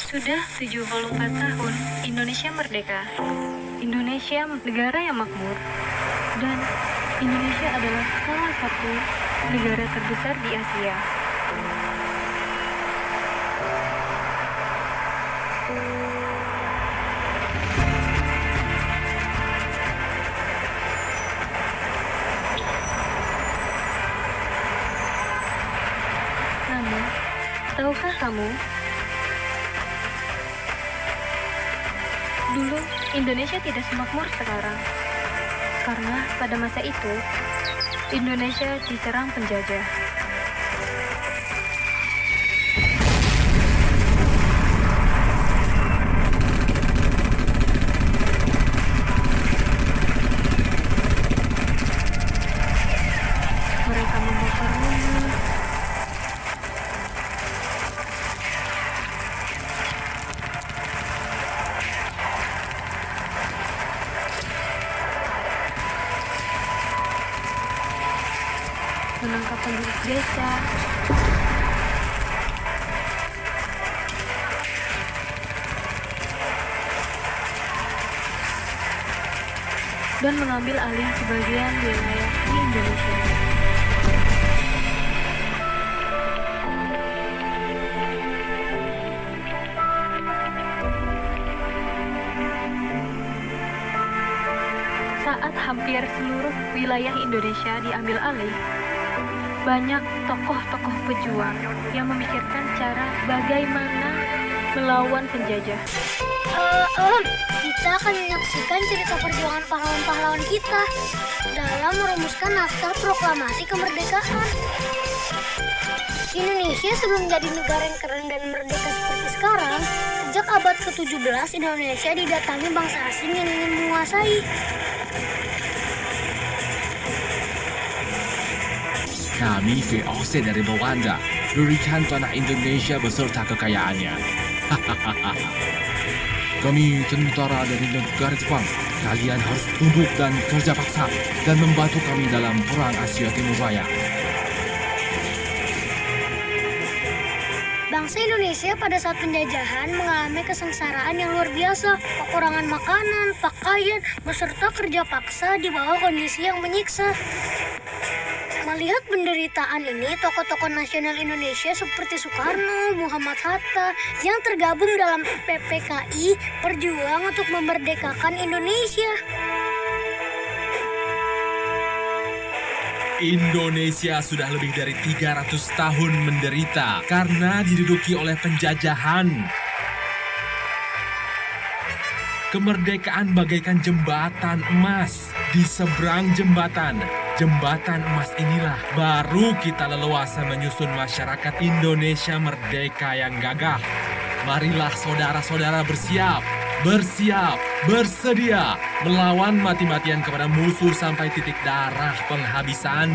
Sudah 74 tahun Indonesia merdeka. Indonesia negara yang makmur. Dan Indonesia adalah salah satu negara terbesar di Asia. Namun, tahukah kamu, dulu Indonesia tidak semakmur sekarang. Karena pada masa itu, Indonesia diserang penjajah. Mereka membakar rumah, menangkap penduduk desa, dan mengambil alih sebagian wilayah di Indonesia. Saat hampir seluruh wilayah Indonesia diambil alih, banyak tokoh-tokoh pejuang yang memikirkan cara bagaimana melawan penjajah. Kita akan menyaksikan cerita perjuangan pahlawan-pahlawan kita dalam merumuskan naskah proklamasi kemerdekaan. Indonesia sebelum menjadi negara yang keren dan merdeka seperti sekarang, sejak abad ke-17 Indonesia didatangi bangsa asing yang ingin menguasai. Kami VOC dari Belanda berikan tanah Indonesia beserta kekayaannya. Kami tentara dari negara Jepang. Kalian harus tunduk dan kerja paksa dan membantu kami dalam perang Asia Timur Raya. Bangsa Indonesia pada saat penjajahan mengalami kesengsaraan yang luar biasa, kekurangan makanan, pakaian, beserta kerja paksa di bawah kondisi yang menyiksa. Melihat penderitaan ini, tokoh-tokoh nasional Indonesia seperti Soekarno, Muhammad Hatta yang tergabung dalam PPKI berjuang untuk memerdekakan Indonesia. Indonesia sudah lebih dari 300 tahun menderita karena diduduki oleh penjajahan. Kemerdekaan bagaikan jembatan emas. Di seberang jembatan emas inilah baru kita leluasa menyusun masyarakat Indonesia merdeka yang gagah. Marilah saudara-saudara bersedia melawan mati-matian kepada musuh sampai titik darah penghabisan.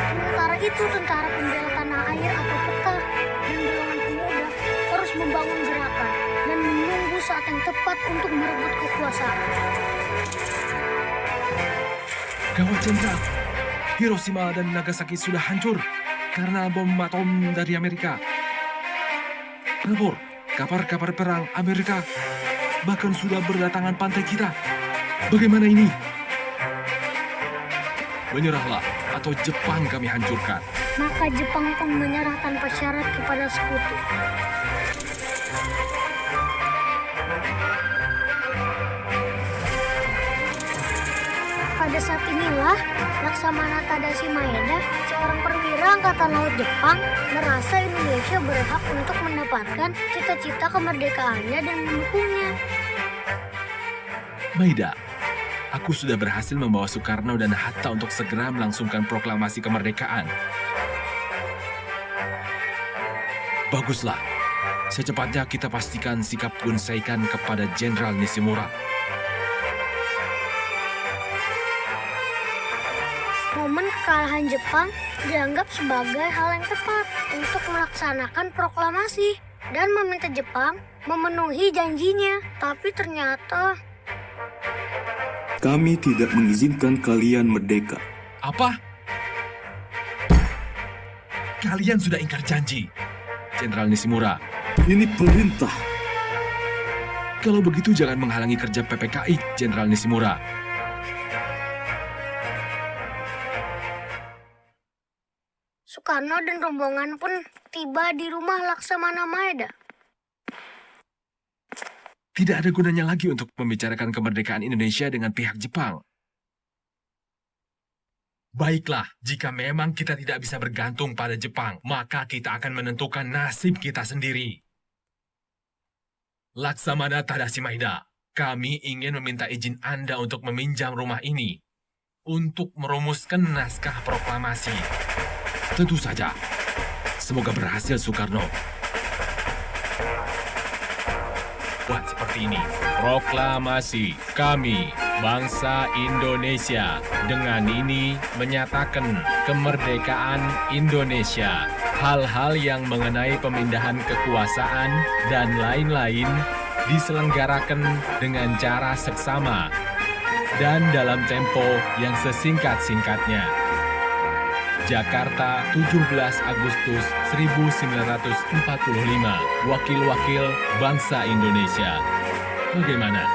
Sementara itu, tentara pembela tanah air atau PETA dan golongan pemuda terus membangun gerakan dan menunggu saat yang tepat untuk merebut kekuasaan. Gawat Jenderal, Hiroshima dan Nagasaki sudah hancur karena bom atom dari Amerika. Rebor, kapal-kapal perang Amerika bahkan sudah berdatangan pantai kita. Bagaimana ini? Menyerahlah atau Jepang kami hancurkan. Maka Jepang pun menyerah tanpa syarat kepada sekutu. Pada saat inilah, Laksamana Tadashi Maeda, seorang perwira Angkatan Laut Jepang, merasa Indonesia berhak untuk mendapatkan cita-cita kemerdekaannya dan mendukungnya. Maeda, aku sudah berhasil membawa Soekarno dan Hatta untuk segera melangsungkan proklamasi kemerdekaan. Baguslah. Secepatnya kita pastikan sikap Gun Saikan kepada Jenderal Nishimura. Momen kekalahan Jepang dianggap sebagai hal yang tepat untuk melaksanakan proklamasi dan meminta Jepang memenuhi janjinya. Tapi ternyata Kami tidak mengizinkan kalian merdeka. Apa? Kalian sudah ingkar janji, Jenderal Nishimura. Ini perintah. Kalau begitu jangan menghalangi kerja PPKI, Jenderal Nishimura. Soekarno dan rombongan pun tiba di rumah Laksamana Maeda. Tidak ada gunanya lagi untuk membicarakan kemerdekaan Indonesia dengan pihak Jepang. Baiklah, jika memang kita tidak bisa bergantung pada Jepang, maka kita akan menentukan nasib kita sendiri. Laksamana Tadashi Maeda, kami ingin meminta izin Anda untuk meminjam rumah ini untuk merumuskan naskah proklamasi. Tentu saja. Semoga berhasil, Soekarno. Buat seperti ini. Proklamasi kami, bangsa Indonesia, dengan ini menyatakan kemerdekaan Indonesia. Hal-hal yang mengenai pemindahan kekuasaan dan lain-lain diselenggarakan dengan cara seksama dan dalam tempo yang sesingkat-singkatnya. Jakarta, 17 Agustus 1945, Wakil-Wakil Bangsa Indonesia. Bagaimana?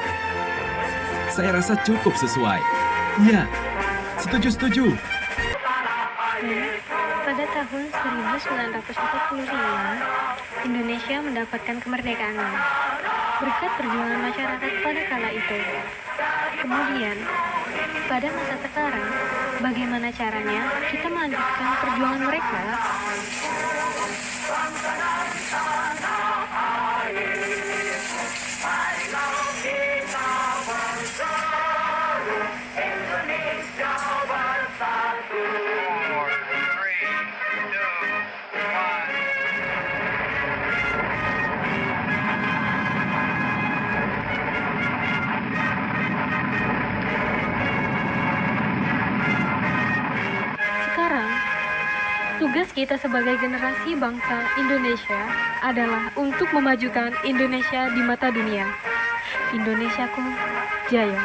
Saya rasa cukup sesuai. Iya, setuju. Pada tahun 1945, Indonesia mendapatkan kemerdekaannya berkat perjuangan masyarakat pada kala itu. Kemudian, pada masa sekarang, bagaimana caranya kita melanjutkan perjuangan mereka? Tugas kita sebagai generasi bangsa Indonesia adalah untuk memajukan Indonesia di mata dunia. Indonesiaku jaya.